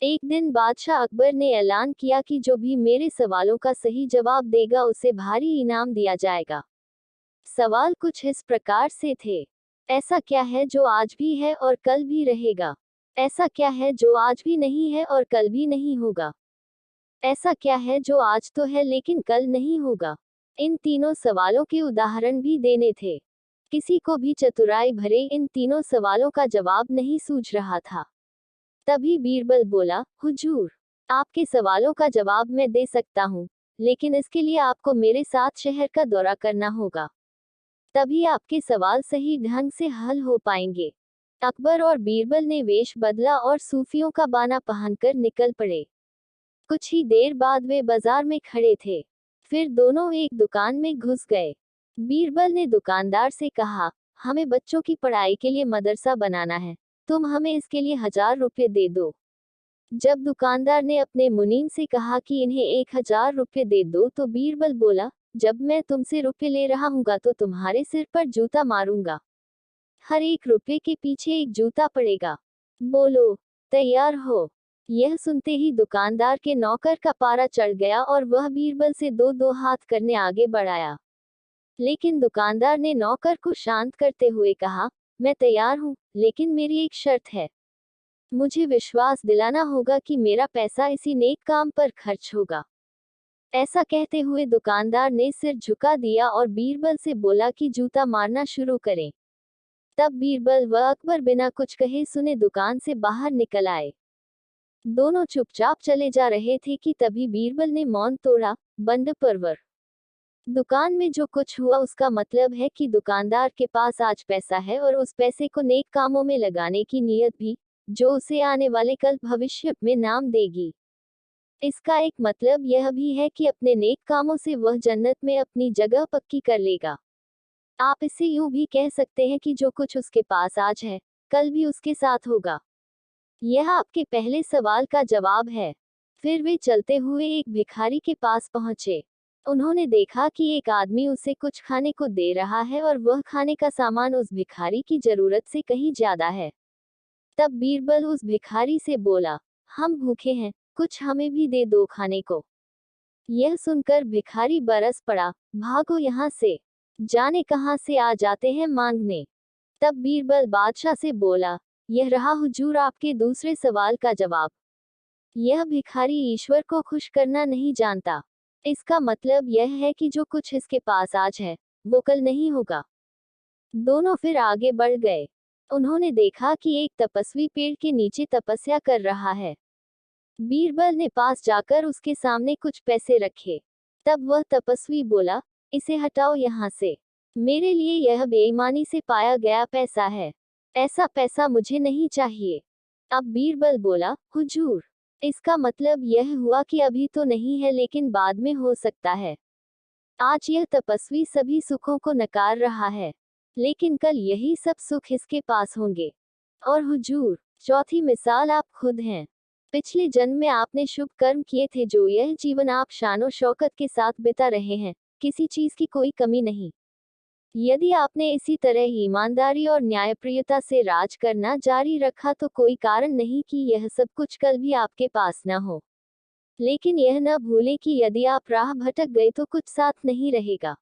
एक दिन बादशाह अकबर ने ऐलान किया कि जो भी मेरे सवालों का सही जवाब देगा उसे भारी इनाम दिया जाएगा। सवाल कुछ इस प्रकार से थे। ऐसा क्या है जो आज भी है और कल भी रहेगा? ऐसा क्या है जो आज भी नहीं है और कल भी नहीं होगा? ऐसा क्या है जो आज तो है लेकिन कल नहीं होगा? इन तीनों सवालों के उदाहरण भी देने थे। किसी को भी चतुराई भरे इन तीनों सवालों का जवाब नहीं सूझ रहा था। तभी बीरबल बोला, हुजूर, आपके सवालों का जवाब मैं दे सकता हूँ, लेकिन इसके लिए आपको मेरे साथ शहर का दौरा करना होगा। तभी आपके सवाल सही ढंग से हल हो पाएंगे। अकबर और बीरबल ने वेश बदला और सूफियों का बाना पहनकर निकल पड़े। कुछ ही देर बाद वे बाजार में खड़े थे। फिर दोनों एक दुकान में घुस गए। बीरबल ने दुकानदार से कहा, हमें बच्चों की पढ़ाई के लिए मदरसा बनाना है, तुम हमें इसके लिए 1000 रुपये दे दो। जब दुकानदार ने अपने मुनीम से कहा कि इन्हें 1000 रुपये दे दो तो बीरबल बोला, जब मैं तुमसे रुपये ले रहा हूँगा तो तुम्हारे सिर पर जूता मारूंगा। हर एक रुपये के पीछे एक जूता पड़ेगा। बोलो, तैयार हो? यह सुनते ही दुकानदार के नौकर का पारा चढ़ गया और वह बीरबल से दो दो हाथ करने आगे बढ़ाया। लेकिन दुकानदार ने नौकर को शांत करते हुए कहा, मैं तैयार हूँ, लेकिन मेरी एक शर्त है। मुझे विश्वास दिलाना होगा कि मेरा पैसा इसी नेक काम पर खर्च होगा। ऐसा कहते हुए दुकानदार ने सिर झुका दिया और बीरबल से बोला कि जूता मारना शुरू करें। तब बीरबल व अकबर बिना कुछ कहे सुने दुकान से बाहर निकल आए। दोनों चुपचाप चले जा रहे थे कि तभी बीरबल ने मौन तोड़ा, बंद परवर। दुकान में जो कुछ हुआ उसका मतलब है कि दुकानदार के पास आज पैसा है और उस पैसे को नेक कामों में लगाने की नीयत भी, जो उसे आने वाले कल भविष्य में नाम देगी। इसका एक मतलब यह भी है कि अपने नेक कामों से वह जन्नत में अपनी जगह पक्की कर लेगा। आप इसे यूं भी कह सकते हैं कि जो कुछ उसके पास आज है, कल भी उसके साथ होगा। यह आपके पहले सवाल का जवाब है। फिर वे चलते हुए एक भिखारी के पास पहुंचे। उन्होंने देखा कि एक आदमी उसे कुछ खाने को दे रहा है और वह खाने का सामान उस भिखारी की जरूरत से कहीं ज्यादा है। तब बीरबल उस भिखारी से बोला, हम भूखे हैं, कुछ हमें भी दे दो खाने को। यह सुनकर भिखारी बरस पड़ा, भागो यहाँ से, जाने कहां से आ जाते हैं मांगने। तब बीरबल बादशाह से बोला, यह रहा हुजूर आपके दूसरे सवाल का जवाब। यह भिखारी ईश्वर को खुश करना नहीं जानता। इसका मतलब यह है कि जो कुछ इसके पास आज है, वो कल नहीं होगा। दोनों फिर आगे बढ़ गए। उन्होंने देखा कि एक तपस्वी पेड़ के नीचे तपस्या कर रहा है। बीरबल ने पास जाकर उसके सामने कुछ पैसे रखे। तब वह तपस्वी बोला, इसे हटाओ यहाँ से, मेरे लिए यह बेईमानी से पाया गया पैसा है। ऐसा पैसा मुझे नहीं चाहिए। अब बीरबल बोला, हुजूर, इसका मतलब यह हुआ कि अभी तो नहीं है लेकिन बाद में हो सकता है। आज यह तपस्वी सभी सुखों को नकार रहा है, लेकिन कल यही सब सुख इसके पास होंगे। और हुजूर, चौथी मिसाल आप खुद हैं। पिछले जन्म में आपने शुभ कर्म किए थे जो यह जीवन आप शानो शौकत के साथ बिता रहे हैं, किसी चीज की कोई कमी नहीं। यदि आपने इसी तरह ईमानदारी और न्यायप्रियता से राज करना जारी रखा तो कोई कारण नहीं कि यह सब कुछ कल भी आपके पास न हो। लेकिन यह न भूलें कि यदि आप राह भटक गए तो कुछ साथ नहीं रहेगा।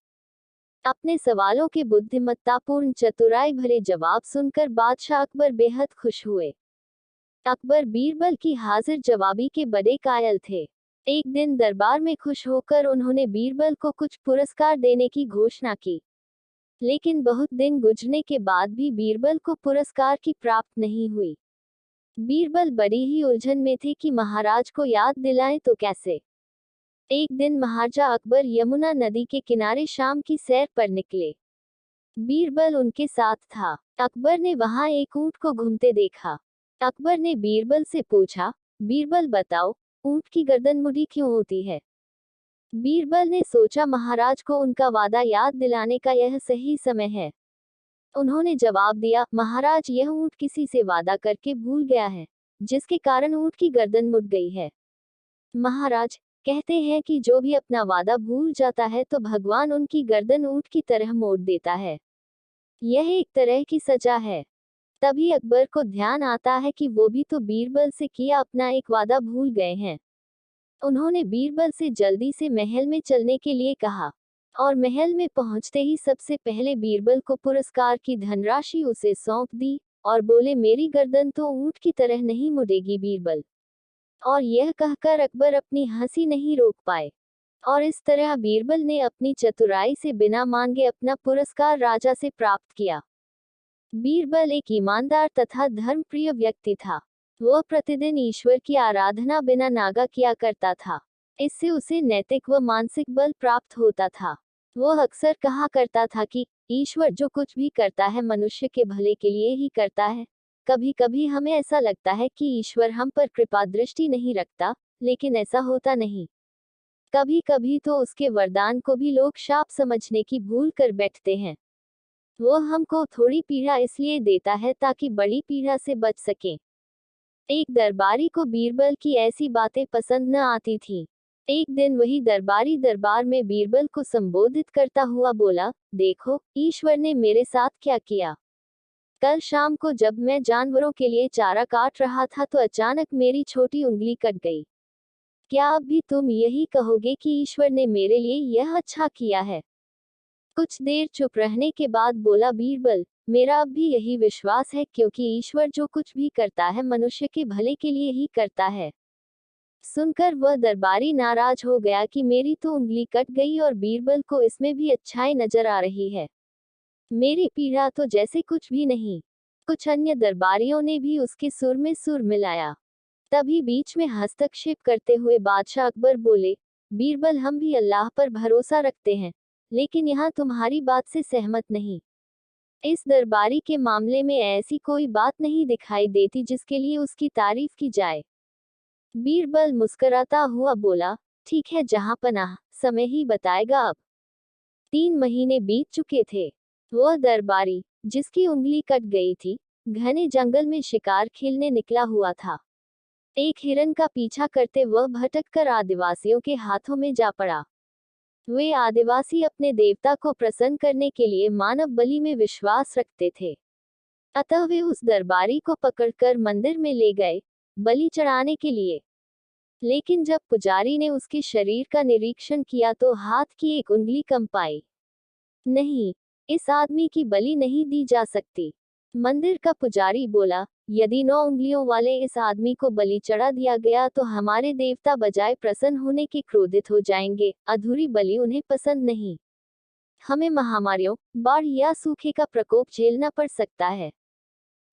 अपने सवालों के बुद्धिमत्तापूर्ण चतुराई भरे जवाब सुनकर बादशाह अकबर बेहद खुश हुए। अकबर बीरबल की हाजिर जवाबी के बड़े कायल थे। एक दिन दरबार में खुश होकर उन्होंने बीरबल को कुछ पुरस्कार देने की घोषणा की। लेकिन बहुत दिन गुजरने के बाद भी बीरबल को पुरस्कार की प्राप्त नहीं हुई। बीरबल बड़ी ही उलझन में थे कि महाराज को याद दिलाएं तो कैसे। एक दिन महाराजा अकबर यमुना नदी के किनारे शाम की सैर पर निकले। बीरबल उनके साथ था। अकबर ने वहां एक ऊंट को घूमते देखा। अकबर ने बीरबल से पूछा, बीरबल बताओ, ऊंट की गर्दन मुड़ी क्यों होती है? बीरबल ने सोचा महाराज को उनका वादा याद दिलाने का यह सही समय है। उन्होंने जवाब दिया, महाराज यह ऊंट किसी से वादा करके भूल गया है, जिसके कारण ऊंट की गर्दन मुड़ गई है। महाराज, कहते हैं कि जो भी अपना वादा भूल जाता है तो भगवान उनकी गर्दन ऊंट की तरह मोड़ देता है। यह एक तरह की सजा है। तभी अकबर को ध्यान आता है कि वो भी तो बीरबल से किया अपना एक वादा भूल गए हैं। उन्होंने बीरबल से जल्दी से महल में चलने के लिए कहा और महल में पहुंचते ही सबसे पहले बीरबल को पुरस्कार की धनराशि उसे सौंप दी और बोले, मेरी गर्दन तो ऊंट की तरह नहीं मुड़ेगी बीरबल। और यह कहकर अकबर अपनी हंसी नहीं रोक पाए और इस तरह बीरबल ने अपनी चतुराई से बिना मांगे अपना पुरस्कार राजा से प्राप्त किया। बीरबल एक ईमानदार तथा धर्मप्रिय व्यक्ति था। वह प्रतिदिन ईश्वर की आराधना बिना नागा किया करता था। इससे उसे नैतिक व मानसिक बल प्राप्त होता था। वह अक्सर कहा करता था कि ईश्वर जो कुछ भी करता है मनुष्य के भले के लिए ही करता है। कभी कभी हमें ऐसा लगता है कि ईश्वर हम पर कृपा दृष्टि नहीं रखता, लेकिन ऐसा होता नहीं। कभी कभी तो उसके वरदान को भी लोग शाप समझने की भूल कर बैठते हैं। वो हमको थोड़ी पीड़ा इसलिए देता है ताकि बड़ी पीड़ा से बच सके। एक दरबारी को बीरबल की ऐसी बातें पसंद न आती थी। एक दिन वही दरबारी दरबार में बीरबल को संबोधित करता हुआ बोला, देखो ईश्वर ने मेरे साथ क्या किया। कल शाम को जब मैं जानवरों के लिए चारा काट रहा था तो अचानक मेरी छोटी उंगली कट गई। क्या अब भी तुम यही कहोगे कि ईश्वर ने मेरे लिए यह अच्छा किया है? कुछ देर चुप रहने के बाद बोला बीरबल, मेरा अब भी यही विश्वास है, क्योंकि ईश्वर जो कुछ भी करता है मनुष्य के भले के लिए ही करता है। सुनकर वह दरबारी नाराज हो गया कि मेरी तो उंगली कट गई और बीरबल को इसमें भी अच्छाई नजर आ रही है। मेरी पीड़ा तो जैसे कुछ भी नहीं। कुछ अन्य दरबारियों ने भी उसके सुर में सुर मिलाया। तभी बीच में हस्तक्षेप करते हुए बादशाह अकबर बोले, बीरबल हम भी अल्लाह पर भरोसा रखते हैं, लेकिन यहाँ तुम्हारी बात से सहमत नहीं। इस दरबारी के मामले में ऐसी कोई बात नहीं दिखाई देती जिसके लिए उसकी तारीफ की जाए। बीरबल मुस्कुराता हुआ बोला, ठीक है जहां पनाह, समय ही बताएगा। अब 3 महीने बीत चुके थे। वह दरबारी, जिसकी उंगली कट गई थी, घने जंगल में शिकार खेलने निकला हुआ था। एक हिरन का पीछा करते वह भटककर आदिवासियों के हाथों में जा पड़ा। वे आदिवासी अपने देवता को प्रसन्न करने के लिए मानव बलि में विश्वास रखते थे। अतः वे उस दरबारी को पकड़कर मंदिर में ले गए, बलि चढ़ाने के लिए। लेकिन जब पुजारी ने उसके शरीर का निरीक्षण किया तो हाथ की एक उंगली कम पाई। नहीं, इस आदमी की बलि नहीं दी जा सकती। मंदिर का पुजारी बोला, यदि 9 उंगलियों वाले इस आदमी को बलि चढ़ा दिया गया तो हमारे देवता बजाय प्रसन्न होने के क्रोधित हो जाएंगे। अधूरी बलि उन्हें पसंद नहीं। हमें महामारियों, बाढ़ या सूखे का प्रकोप झेलना पड़ सकता है,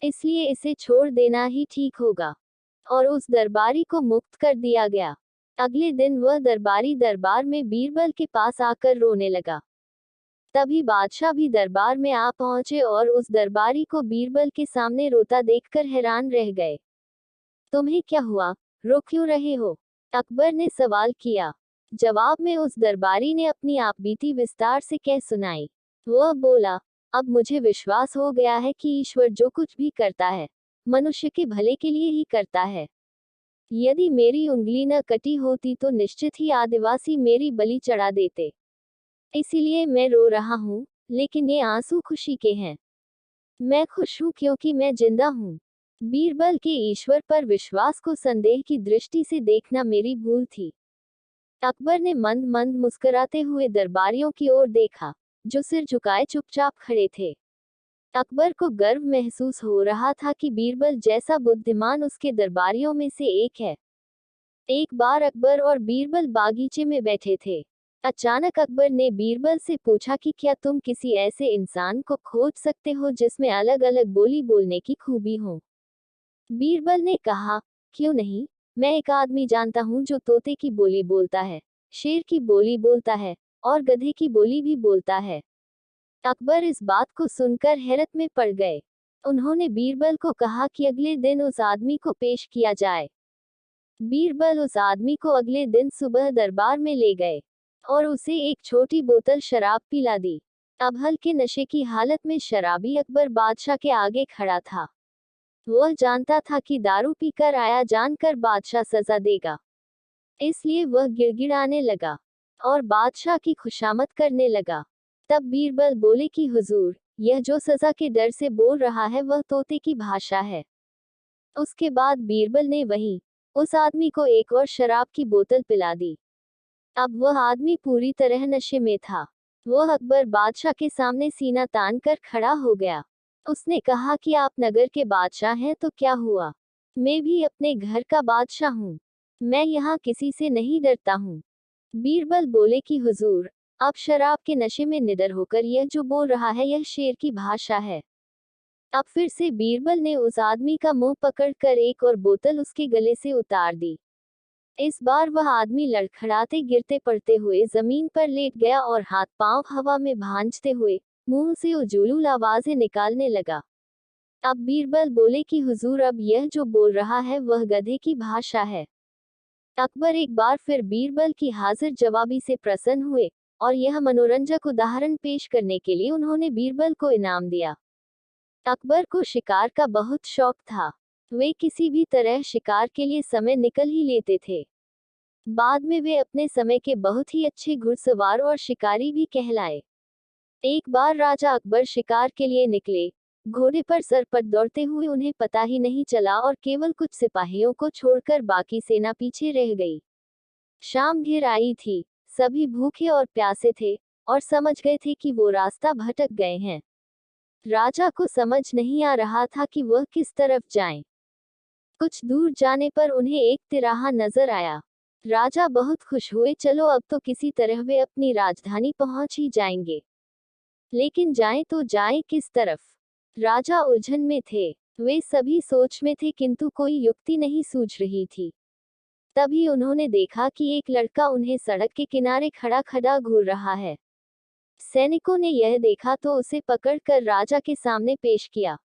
इसलिए इसे छोड़ देना ही ठीक होगा। और उस दरबारी को मुक्त कर दिया गया। अगले दिन वह दरबारी दरबार में बीरबल के पास आकर रोने लगा। तभी बादशाह भी दरबार में आ पहुंचे और उस दरबारी को बीरबल के सामने रोता देखकर हैरान रह गए। तुम्हें क्या हुआ, रो क्यों रहे हो? अकबर ने सवाल किया। जवाब में उस दरबारी ने अपनी आपबीती विस्तार से कह सुनाई। वह बोला, अब मुझे विश्वास हो गया है कि ईश्वर जो कुछ भी करता है मनुष्य के भले के लिए ही करता है। यदि मेरी उंगली न कटी होती तो निश्चित ही आदिवासी मेरी बलि चढ़ा देते। इसीलिए मैं रो रहा हूँ, लेकिन ये आंसू खुशी के हैं। मैं खुश हूँ क्योंकि मैं जिंदा हूँ। बीरबल के ईश्वर पर विश्वास को संदेह की दृष्टि से देखना मेरी भूल थी। अकबर ने मंद मंद मुस्कुराते हुए दरबारियों की ओर देखा, जो सिर झुकाए चुपचाप खड़े थे। अकबर को गर्व महसूस हो रहा था कि बीरबल जैसा बुद्धिमान उसके दरबारियों में से एक है। एक बार अकबर और बीरबल बागीचे में बैठे थे। अचानक अकबर ने बीरबल से पूछा कि क्या तुम किसी ऐसे इंसान को खोज सकते हो जिसमें अलग अलग बोली बोलने की खूबी हो? बीरबल ने कहा, क्यों नहीं, मैं एक आदमी जानता हूँ जो तोते की बोली बोलता है, शेर की बोली बोलता है और गधे की बोली भी बोलता है। अकबर इस बात को सुनकर हैरत में पड़ गए। उन्होंने बीरबल को कहा कि अगले दिन उस आदमी को पेश किया जाए। बीरबल उस आदमी को अगले दिन सुबह दरबार में ले गए और उसे एक छोटी बोतल शराब पिला दी। अब हल्के नशे की हालत में शराबी अकबर बादशाह के आगे खड़ा था। वह जानता था कि दारू पीकर आया जानकर बादशाह सजा देगा, इसलिए वह गिड़गिड़ाने लगा और बादशाह की खुशामद करने लगा। तब बीरबल बोले कि हुजूर, यह जो सजा के डर से बोल रहा है वह तोते की भाषा है। उसके बाद बीरबल ने वहीं उस आदमी को एक और शराब की बोतल पिला दी। अब वह आदमी पूरी तरह नशे में था। वह अकबर बादशाह के सामने सीना तान कर खड़ा हो गया। उसने कहा कि आप नगर के बादशाह हैं तो क्या हुआ, मैं भी अपने घर का बादशाह हूँ। मैं यहाँ किसी से नहीं डरता हूँ। बीरबल बोले कि हुजूर, आप शराब के नशे में निडर होकर यह जो बोल रहा है यह शेर की भाषा है। अब फिर से बीरबल ने उस आदमी का मुंह पकड़कर एक और बोतल उसके गले से उतार दी। इस बार वह आदमी लड़खड़ाते गिरते पड़ते हुए जमीन पर लेट गया और हाथ पांव हवा में भांजते हुए मुंह से उजूलूल आवाजें निकालने लगा। अब बीरबल बोले कि हुजूर, अब यह जो बोल रहा है वह गधे की भाषा है। अकबर एक बार फिर बीरबल की हाजिर जवाबी से प्रसन्न हुए और यह मनोरंजक उदाहरण पेश करने के लिए उन्होंने बीरबल को इनाम दिया। अकबर को शिकार का बहुत शौक था। वे किसी भी तरह शिकार के लिए समय निकल ही लेते थे। बाद में वे अपने समय के बहुत ही अच्छे घुड़सवार और शिकारी भी कहलाए। एक बार राजा अकबर शिकार के लिए निकले। घोड़े पर सर पर दौड़ते हुए उन्हें पता ही नहीं चला और केवल कुछ सिपाहियों को छोड़कर बाकी सेना पीछे रह गई। शाम घिर आई थी। सभी भूखे और प्यासे थे और समझ गए थे कि वो रास्ता भटक गए हैं। राजा को समझ नहीं आ रहा था कि वह किस तरफ जाएं। कुछ दूर जाने पर उन्हें एक तिराहा नजर आया। राजा बहुत खुश हुए, चलो अब तो किसी तरह वे अपनी राजधानी पहुंच ही जाएंगे। लेकिन जाएं तो जाएं किस तरफ? राजा उलझन में थे। वे सभी सोच में थे किंतु कोई युक्ति नहीं सूझ रही थी। तभी उन्होंने देखा कि एक लड़का उन्हें सड़क के किनारे खड़ा खड़ा घूर रहा है। सैनिकों ने यह देखा तो उसे पकड़कर राजा के सामने पेश किया।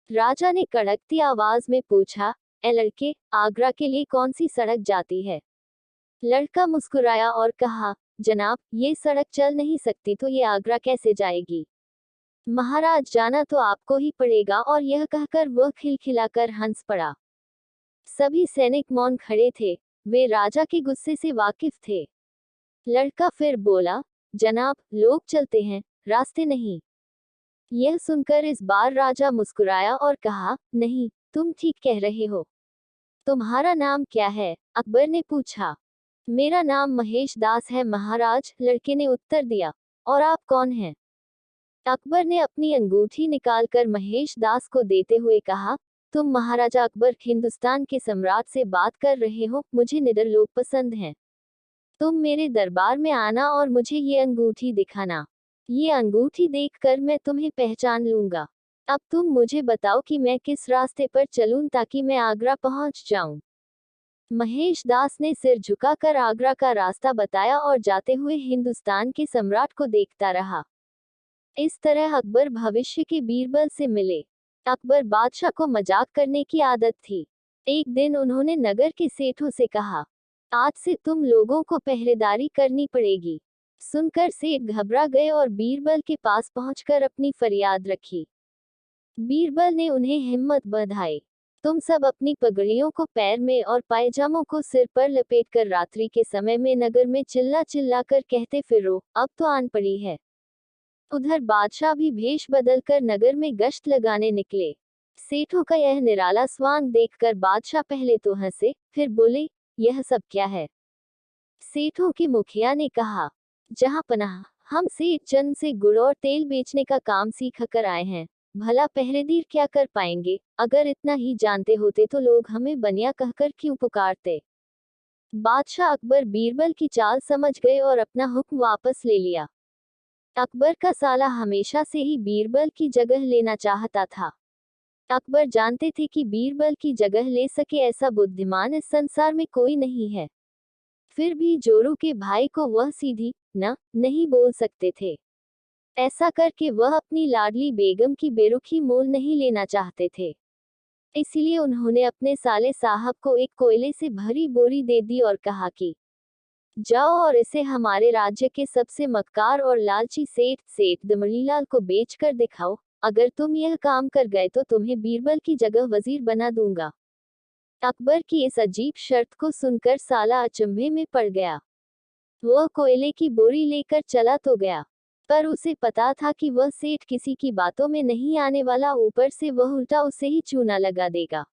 राजा ने कड़कती आवाज में पूछा, ए लड़के, आगरा के लिए कौन सी सड़क जाती है? लड़का मुस्कुराया और कहा, जनाब, ये सड़क चल नहीं सकती तो ये आगरा कैसे जाएगी? महाराज, जाना तो आपको ही पड़ेगा। और यह कहकर वह खिलखिलाकर हंस पड़ा। सभी सैनिक मौन खड़े थे। वे राजा के गुस्से से वाकिफ थे। लड़का फिर बोला, जनाब, लोग चलते हैं, रास्ते नहीं। यह सुनकर इस बार राजा मुस्कुराया और कहा, नहीं, तुम ठीक कह रहे हो। तुम्हारा नाम क्या है? अकबर ने पूछा। मेरा नाम महेश दास है महाराज, लड़के ने उत्तर दिया। और आप कौन हैं? अकबर ने अपनी अंगूठी निकालकर महेश दास को देते हुए कहा, तुम महाराजा अकबर, हिंदुस्तान के सम्राट से बात कर रहे हो। मुझे निडर लोग पसंद हैं। तुम मेरे दरबार में आना और मुझे ये अंगूठी दिखाना। ये अंगूठी देखकर मैं तुम्हें पहचान लूंगा। अब तुम मुझे बताओ कि मैं किस रास्ते पर चलूं ताकि मैं आगरा पहुंच जाऊं। महेश दास ने सिर झुकाकर आगरा का रास्ता बताया और जाते हुए हिंदुस्तान के सम्राट को देखता रहा। इस तरह अकबर भविष्य के बीरबल से मिले। अकबर बादशाह को मजाक करने की आदत थी। एक दिन उन्होंने नगर के सेठों से कहा, आज से तुम लोगों को पहरेदारी करनी पड़ेगी। सुनकर सेठ घबरा गए और बीरबल के पास पहुंचकर अपनी फरियाद रखी। बीरबल ने उन्हें हिम्मत बंधाई। तुम सब अपनी पगड़ियों को पैर में और पायजामों को सिर पर लपेटकर रात्रि के समय में नगर में चिल्ला चिल्ला कर कहते फिरो, अब तो आन पड़ी है। उधर बादशाह भी भेष बदलकर नगर में गश्त लगाने निकले। सेठों का यह निराला स्वांग देखकर बादशाह पहले तो हंसे, फिर बोले, यह सब क्या है? सेठों के मुखिया ने कहा, जहां पनाह, हम सेठ चंद से गुड़ और तेल बेचने का काम सीख कर आए हैं। भला पहरेदार क्या कर पाएंगे? अगर इतना ही जानते होते तो लोग हमें बनिया कहकर क्यों पुकारते? बादशाह अकबर बीरबल की चाल समझ गए और अपना हुक्म वापस ले लिया। अकबर का साला हमेशा से ही बीरबल की जगह लेना चाहता था। अकबर जानते थे कि बीरबल की जगह ले सके ऐसा बुद्धिमान इस संसार में कोई नहीं है। फिर भी जोरू के भाई को वह सीधी न नहीं बोल सकते थे। ऐसा करके वह अपनी लाडली बेगम की बेरुखी मोल नहीं लेना चाहते थे। इसलिए उन्होंने अपने साले साहब को एक कोयले से भरी बोरी दे दी और कहा कि जाओ और इसे हमारे राज्य के सबसे मक्कार और लालची सेठ दमड़ीलाल को बेचकर दिखाओ। अगर तुम यह काम कर गए तो तुम्हें बीरबल की जगह वजीर बना दूंगा। अकबर की इस अजीब शर्त को सुनकर साला अचंभे में पड़ गया। वह कोयले की बोरी लेकर चला तो गया। पर उसे पता था कि वह सेठ किसी की बातों में नहीं आने वाला, ऊपर से वह उल्टा उसे ही चूना लगा देगा।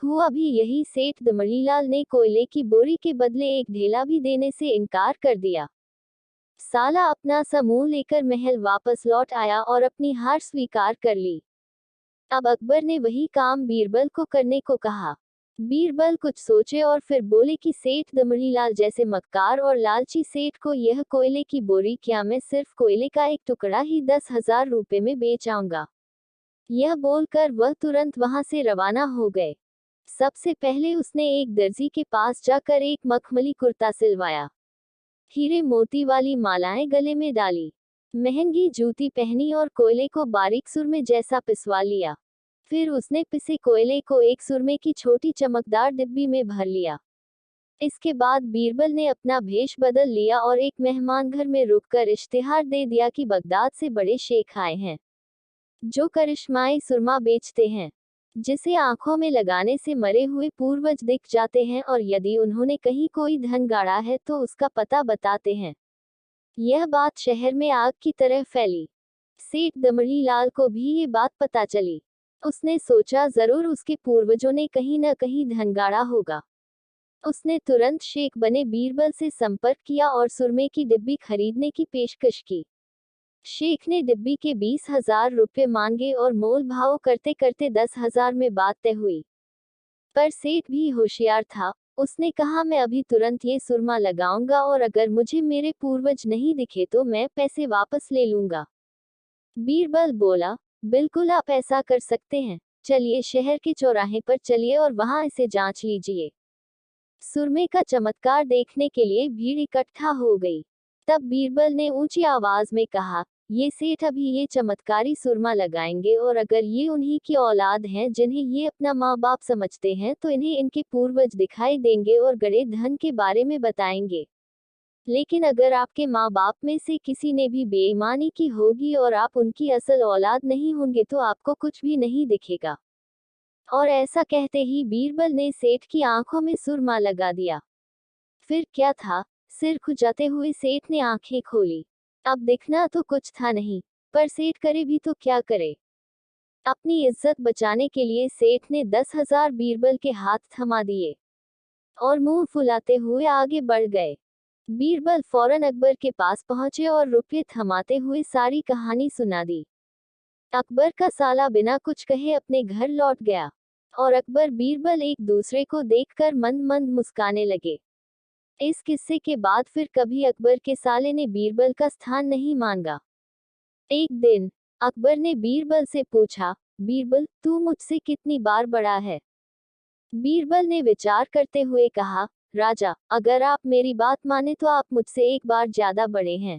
हुआ भी यही, सेठ दमड़ीलाल ने कोयले की बोरी के बदले एक ढेला भी देने से इनकार कर दिया। साला अपना समूह लेकर महल वापस लौट आया और अपनी हार स्वीकार कर ली। अब अकबर ने वही काम बीरबल को करने को कहा। बीरबल कुछ सोचे और फिर बोले कि सेठ दमड़ीलाल जैसे मक्कार और लालची सेठ को यह कोयले की बोरी क्या, मैं सिर्फ कोयले का एक टुकड़ा ही 10,000 रुपए में बेच आऊंगा। यह बोलकर वह तुरंत वहां से रवाना हो गए। सबसे पहले उसने एक दर्जी के पास जाकर एक मखमली कुर्ता सिलवाया, हीरे मोती वाली मालाएं गले में डाली, महंगी जूती पहनी और कोयले को बारीक सुरमे जैसा पिसवा लिया। फिर उसने पिसे कोयले को एक सुरमे की छोटी चमकदार डिब्बी में भर लिया। इसके बाद बीरबल ने अपना भेष बदल लिया और एक मेहमान घर में रुककर इश्तिहार दे दिया कि बगदाद से बड़े शेख आए हैं, जो करिश्माई सुरमा बेचते हैं, जिसे आंखों में लगाने से मरे हुए पूर्वज दिख जाते हैं और यदि उन्होंने कहीं कोई धन गाड़ा है तो उसका पता बताते हैं। यह बात शहर में आग की तरह फैली। सेठ दमड़ीलाल को भी ये बात पता चली। उसने सोचा जरूर उसके पूर्वजों ने कहीं न कहीं धन गाड़ा होगा। उसने तुरंत शेख बने बीरबल से संपर्क किया और सुरमे की डिब्बी खरीदने की पेशकश की। शेख ने डिब्बी के 20,000 रुपये मांगे और मोल भाव करते करते 10,000 में बात तय हुई। पर सेठ भी होशियार था। उसने कहा, मैं अभी तुरंत ये सुरमा लगाऊंगा और अगर मुझे मेरे पूर्वज नहीं दिखे तो मैं पैसे वापस ले लूंगा। बीरबल बोला, बिल्कुल आप ऐसा कर सकते हैं। चलिए शहर के चौराहे पर चलिए और वहां इसे जांच लीजिए। सुरमे का चमत्कार देखने के लिए भीड़ इकट्ठा हो गई। तब बीरबल ने ऊंची आवाज में कहा, ये सेठ अभी ये चमत्कारी सुरमा लगाएंगे और अगर ये उन्हीं की औलाद हैं जिन्हें ये अपना माँ बाप समझते हैं तो इन्हें इनके पूर्वज दिखाई देंगे और गड़े धन के बारे में बताएंगे। लेकिन अगर आपके माँ बाप में से किसी ने भी बेईमानी की होगी और आप उनकी असल औलाद नहीं होंगे तो आपको कुछ भी नहीं दिखेगा। और ऐसा कहते ही बीरबल ने सेठ की आंखों में सुरमा लगा दिया। फिर क्या था, सिर खुजाते हुए सेठ ने आंखें खोली। अब दिखना तो कुछ था नहीं, पर सेठ करे भी तो क्या करे। अपनी इज्जत बचाने के लिए सेठ ने 10,000 बीरबल के हाथ थमा दिए और मुंह फुलाते हुए आगे बढ़ गए। बीरबल फौरन अकबर के पास पहुंचे और रुपये थमाते हुए सारी कहानी सुना दी। अकबर का साला बिना कुछ कहे अपने घर लौट गया और अकबर बीरबल एक दूसरे को देखकर मंद मंद मुस्काने लगे। इस किस्से के बाद फिर कभी अकबर के साले ने बीरबल का स्थान नहीं मांगा। एक दिन अकबर ने बीरबल से पूछा, बीरबल तू मुझसे कितनी बार बड़ा है? बीरबल ने विचार करते हुए कहा, राजा अगर आप मेरी बात माने तो आप मुझसे एक बार ज्यादा बड़े हैं।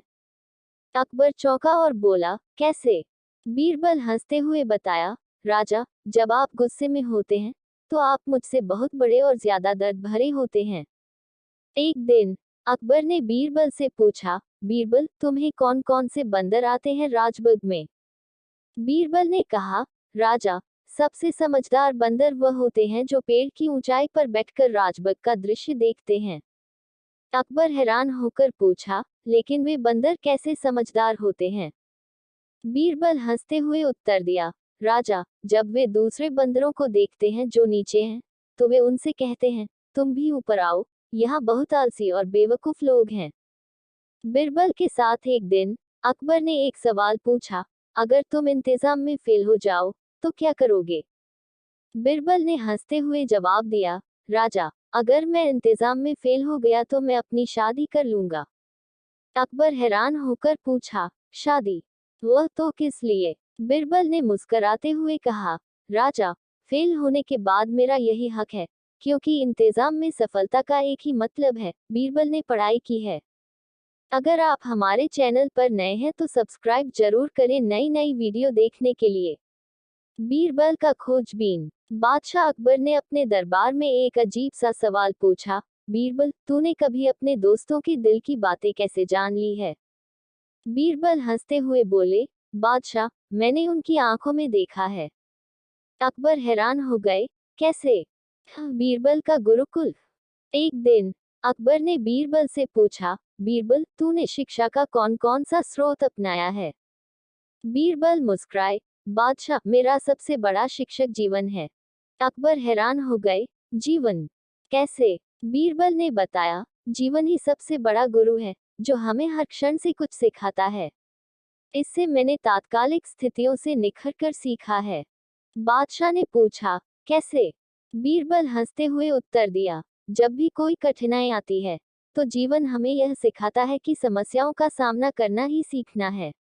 अकबर चौंका और बोला, कैसे? बीरबल हंसते हुए बताया, राजा जब आप गुस्से में होते हैं तो आप मुझसे बहुत बड़े और ज्यादा दर्द भरे होते हैं। एक दिन अकबर ने बीरबल से पूछा, बीरबल तुम्हें कौन कौन से बंदर आते हैं राजबाग में? बीरबल ने कहा, राजा सबसे समझदार बंदर वह होते हैं जो पेड़ की ऊंचाई पर बैठकर राजबाग का दृश्य देखते हैं। अकबर हैरान होकर पूछा, लेकिन वे बंदर कैसे समझदार होते हैं? बीरबल हंसते हुए उत्तर दिया, राजा जब वे दूसरे बंदरों को देखते हैं जो नीचे हैं तो वे उनसे कहते हैं, तुम भी ऊपर आओ, यहाँ बहुत आलसी और बेवकूफ लोग हैं। बीरबल के साथ एक दिन अकबर ने एक सवाल पूछा, अगर तुम इंतजाम में फेल हो जाओ तो क्या करोगे? बीरबल ने हंसते हुए जवाब दिया, राजा अगर मैं इंतजाम में फेल हो गया तो मैं अपनी शादी कर लूंगा। अकबर हैरान होकर पूछा, शादी? वह तो किस लिए? बीरबल ने मुस्कुराते हुए कहा, राजा फेल होने के बाद मेरा यही हक है, क्योंकि इंतजाम में सफलता का एक ही मतलब है, बीरबल ने पढ़ाई की है। अगर आप हमारे चैनल पर नए हैं तो सब्सक्राइब जरूर करें नई नई वीडियो देखने के लिए। बीरबल का खोजबीन। बादशाह अकबर ने अपने दरबार में एक अजीब सा सवाल पूछा, बीरबल तूने कभी अपने दोस्तों के दिल की बातें कैसे जान ली है? बीरबल हंसते हुए बोले, बादशाह मैंने उनकी आंखों में देखा है। अकबर हैरान हो गए, कैसे? बीरबल का गुरुकुल। एक दिन अकबर ने बीरबल से पूछा, बीरबल, तूने शिक्षा का कौन कौन सा स्रोत अपनाया है? बीरबल मुस्कुराए, बादशाह, मेरा सबसे बड़ा शिक्षक जीवन है। अकबर हैरान हो गए, जीवन? कैसे? बीरबल ने बताया, जीवन ही सबसे बड़ा गुरु है, जो हमें हर क्षण से कुछ सिखाता है। इससे मैंने तात्कालिक स्थितियों से निखर कर सीखा है। बादशाह ने पूछा, कैसे? बीरबल हंसते हुए उत्तर दिया, जब भी कोई कठिनाई आती है, तो जीवन हमें यह सिखाता है कि समस्याओं का सामना करना ही सीखना है।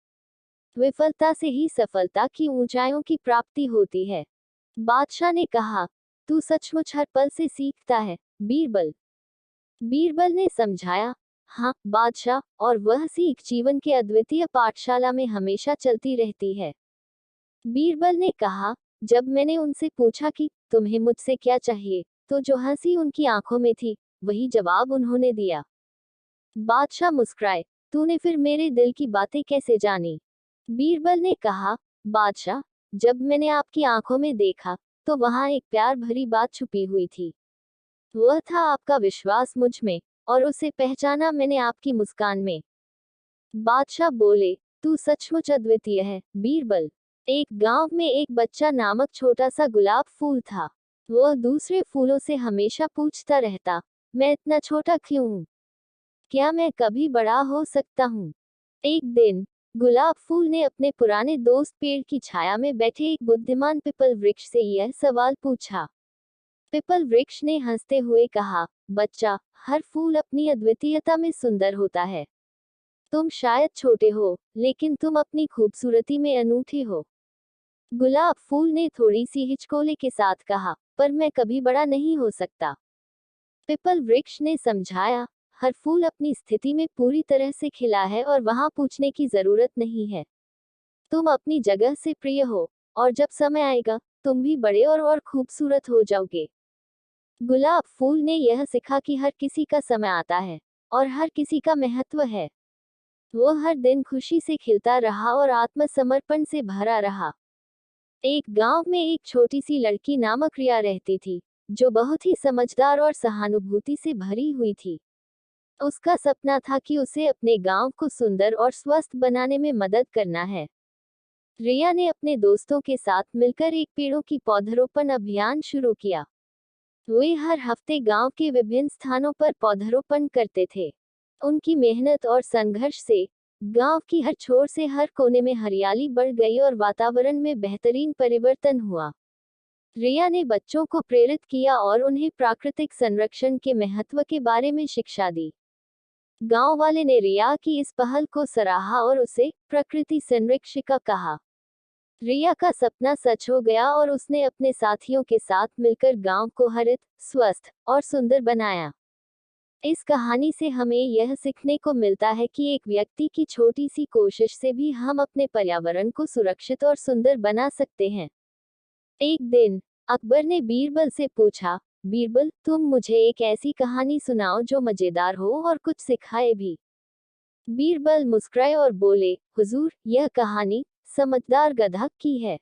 विफलता से ही सफलता की ऊंचाइयों की प्राप्ति होती है। बादशाह ने कहा, तू सचमुच हर पल से सीखता है, बीरबल। बीरबल ने समझाया, हाँ बादशाह, और वह सीख जीवन के अद्वितीय पाठशाला में हमेशा चलती रहती है। बीरबल ने कहा, जब मैंने उनसे पूछा कि तुम्हें मुझसे क्या चाहिए, तो जो हंसी उनकी आंखों में थी, वही जवाब उन्होंने दिया। बादशाह मुस्कुराए, तूने फिर मेरे दिल की बातें कैसे जानी? बीरबल ने कहा, बादशाह, जब मैंने आपकी आंखों में देखा, तो वहां एक प्यार भरी बात छुपी हुई थी। वह था आपका विश्वास मुझ में, और उसे पहचाना मैंने आपकी मुस्कान में। बादशाह बोले, तू सचमुच अद्वितीय है, बीरबल। एक गांव में एक बच्चा नामक छोटा सा गुलाब फूल था। वह दूसरे फूलों से हमेशा पूछता रहता, मैं इतना छोटा क्यों हूँ? क्या मैं कभी बड़ा हो सकता हूँ? एक दिन गुलाब फूल ने अपने पुराने दोस्त पेड़ की छाया में बैठे एक बुद्धिमान पिपल वृक्ष से यह सवाल पूछा। पिपल वृक्ष ने हंसते हुए कहा, बच्चा, हर फूल अपनी अद्वितीयता में सुंदर होता है। तुम शायद छोटे हो, लेकिन तुम अपनी खूबसूरती में अनूठे हो। गुलाब फूल ने थोड़ी सी हिचकोले के साथ कहा, पर मैं कभी बड़ा नहीं हो सकता। पिपल वृक्ष ने समझाया, हर फूल अपनी स्थिति में पूरी तरह से खिला है और वहां पूछने की जरूरत नहीं है। तुम अपनी जगह से प्रिय हो, और जब समय आएगा, तुम भी बड़े और खूबसूरत हो जाओगे। गुलाब फूल ने यह सीखा कि हर किसी का समय आता है, और हर किसी का महत्व है। वो हर दिन खुशी से खिलता रहा और आत्मसमर्पण से भरा रहा। एक गांव में एक छोटी सी लड़की नामक रिया रहती थी, जो बहुत ही समझदार और सहानुभूति से भरी हुई थी। उसका सपना था कि उसे अपने गांव को सुंदर और स्वस्थ बनाने में मदद करना है। रिया ने अपने दोस्तों के साथ मिलकर एक पेड़ों की पौधरोपण अभियान शुरू किया। वे हर हफ्ते गांव के विभिन्न स्थानों पर पौधरोपण करते थे। उनकी मेहनत और संघर्ष से गांव की हर छोर से हर कोने में हरियाली बढ़ गई और वातावरण में बेहतरीन परिवर्तन हुआ। रिया ने बच्चों को प्रेरित किया और उन्हें प्राकृतिक संरक्षण के महत्व के बारे में शिक्षा दी। गांव वाले ने रिया की इस पहल को सराहा और उसे प्रकृति संरक्षिका कहा। रिया का सपना सच हो गया और उसने अपने साथियों के साथ मिलकर गांव को हरित, स्वस्थ और सुंदर बनाया। इस कहानी से हमें यह सीखने को मिलता है कि एक व्यक्ति की छोटी सी कोशिश से भी हम अपने पर्यावरण को सुरक्षित और सुंदर बना सकते हैं। एक दिन अकबर ने बीरबल से पूछा, बीरबल, तुम मुझे एक ऐसी कहानी सुनाओ जो मजेदार हो और कुछ सिखाए भी। बीरबल मुस्कुराए और बोले, हुजूर, यह कहानी समझदार गधा की है।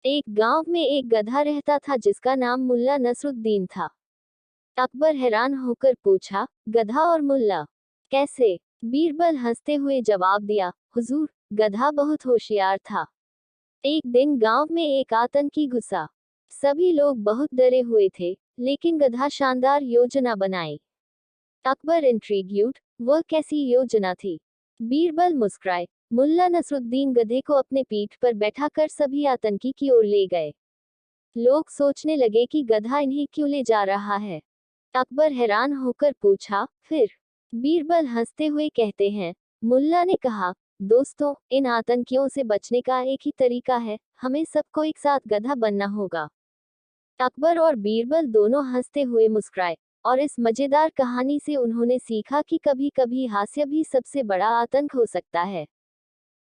एक गांव में एक गधा रहता था जिसका नाम मुल्ला नसरुद्दीन था। अकबर हैरान होकर पूछा, गधा और मुल्ला कैसे? बीरबल हंसते हुए जवाब दिया, हुजूर, गधा बहुत होशियार था। एक दिन गांव में एक आतंकी घुसा। सभी लोग बहुत डरे हुए थे, लेकिन गधा शानदार योजना बनाई। अकबर इंट्रीग्यूड, वह कैसी योजना थी? बीरबल मुस्कुराए, मुल्ला नसरुद्दीन गधे को अपने पीठ पर बैठाकर सभी आतंकी की ओर ले गए। लोग सोचने लगे कि गधा इन्हें क्यों ले जा रहा है। अकबर हैरान होकर पूछा, फिर? बीरबल हंसते हुए कहते हैं, मुल्ला ने कहा, दोस्तों, इन आतंकियों से बचने का एक ही तरीका है, हमें सबको एक साथ गधा बनना होगा। अकबर और बीरबल दोनों हंसते हुए मुस्कुराए, और इस मजेदार कहानी से उन्होंने सीखा कि कभी कभी हास्य भी सबसे बड़ा आतंक हो सकता है।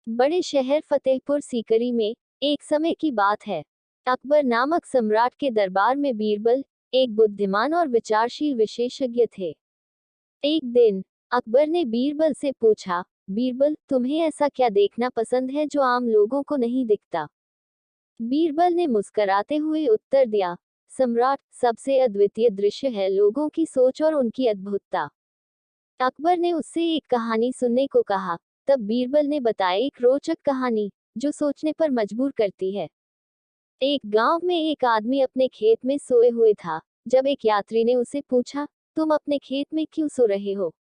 बड़े शहर फतेहपुर सीकरी में एक समय की बात है। अकबर नामक सम्राट के दरबार में बीरबल, एक बुद्धिमान और विचारशील विशेषज्ञ थे। एक दिन अकबर ने बीरबल से पूछा, बीरबल, तुम्हें ऐसा क्या देखना पसंद है जो आम लोगों को नहीं दिखता? बीरबल ने मुस्कराते हुए उत्तर दिया, सम्राट, सबसे अद्वितीय दृश्य है लोगों की सोच और उनकी अद्भुतता। अकबर ने उससे एक कहानी सुनने को कहा। तब बीरबल ने बताया एक रोचक कहानी जो सोचने पर मजबूर करती है। एक गांव में एक आदमी अपने खेत में सोए हुए था। जब एक यात्री ने उसे पूछा, तुम अपने खेत में क्यों सो रहे हो?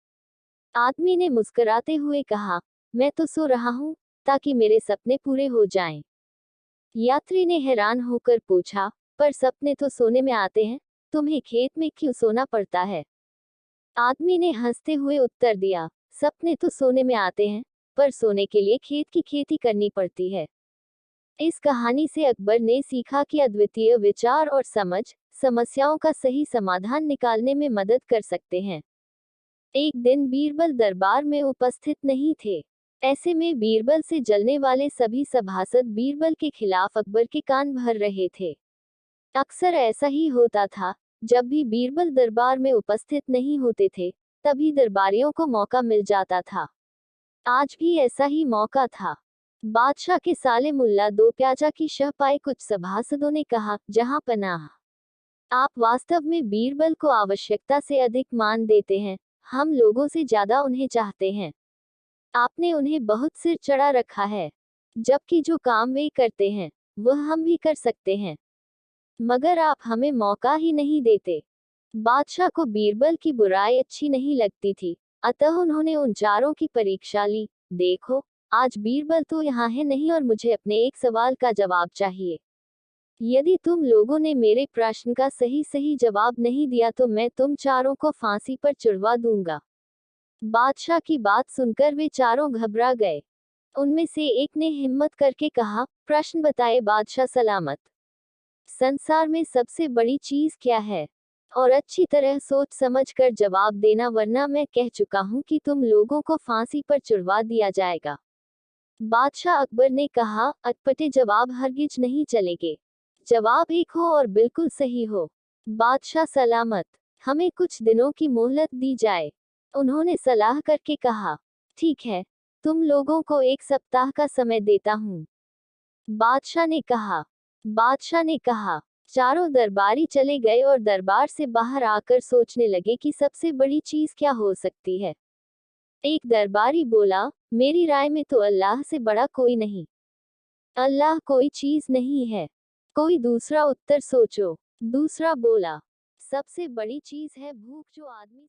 आदमी ने मुस्कुराते हुए कहा, मैं तो सो रहा हूँ ताकि मेरे सपने पूरे हो जाएं। यात्री ने हैरान होकर पूछा, पर सपने तो सोने में आते हैं, तुम्हें खेत में क्यों सोना पड़ता है? आदमी ने हंसते हुए उत्तर दिया, सपने तो सोने में आते हैं, पर सोने के लिए खेत की खेती करनी पड़ती है। इस कहानी से अकबर ने सीखा कि अद्वितीय विचार और समझ समस्याओं का सही समाधान निकालने में मदद कर सकते हैं। एक दिन बीरबल दरबार में उपस्थित नहीं थे। ऐसे में बीरबल से जलने वाले सभी सभासद बीरबल के खिलाफ अकबर के कान भर रहे थे। अक्सर ऐसा ही होता था, जब भी बीरबल दरबार में उपस्थित नहीं होते थे, तभी दरबारियों को मौका मिल जाता था। आज भी ऐसा ही मौका था। बादशाह के साले मुल्ला दो प्याजा की शह पाए कुछ सभासदों ने कहा, जहां पनाह, आप वास्तव में बीरबल को आवश्यकता से अधिक मान देते हैं, हम लोगों से ज्यादा उन्हें चाहते हैं। आपने उन्हें बहुत सिर चढ़ा रखा है, जबकि जो काम वे करते हैं वह हम भी कर सकते हैं, मगर आप हमें मौका ही नहीं देते। बादशाह को बीरबल की बुराई अच्छी नहीं लगती थी, अतः उन्होंने उन चारों की परीक्षा ली। देखो, आज बीरबल तो यहाँ है नहीं और मुझे अपने एक सवाल का जवाब चाहिए। यदि तुम लोगों ने मेरे प्रश्न का सही सही जवाब नहीं दिया तो मैं तुम चारों को फांसी पर चढ़वा दूंगा। बादशाह की बात सुनकर वे चारों घबरा गए। उनमें से एक ने हिम्मत करके कहा, प्रश्न बताए बादशाह सलामत। संसार में सबसे बड़ी चीज क्या है? और अच्छी तरह सोच समझ कर जवाब देना, वरना मैं कह चुका हूं कि तुम लोगों को फांसी पर चढ़वा दिया जाएगा। बादशाह अकबर ने कहा, अटपटे जवाब हरगिज नहीं चलेंगे। जवाब एक हो और बिल्कुल सही हो। बादशाह सलामत, हमें कुछ दिनों की मोहलत दी जाए। उन्होंने सलाह करके कहा, ठीक है, तुम लोगों को एक सप्ताह का समय देता हूँ। बादशाह ने कहा। बादशाह ने कहा। चारों दरबारी चले गए और दरबार से बाहर आकर सोचने लगे कि सबसे बड़ी चीज क्या हो सकती है। एक दरबारी बोला, मेरी राय में तो अल्लाह से बड़ा कोई नहीं। अल्लाह कोई चीज नहीं है। कोई दूसरा उत्तर सोचो। दूसरा बोला, सबसे बड़ी चीज है भूख, जो आदमी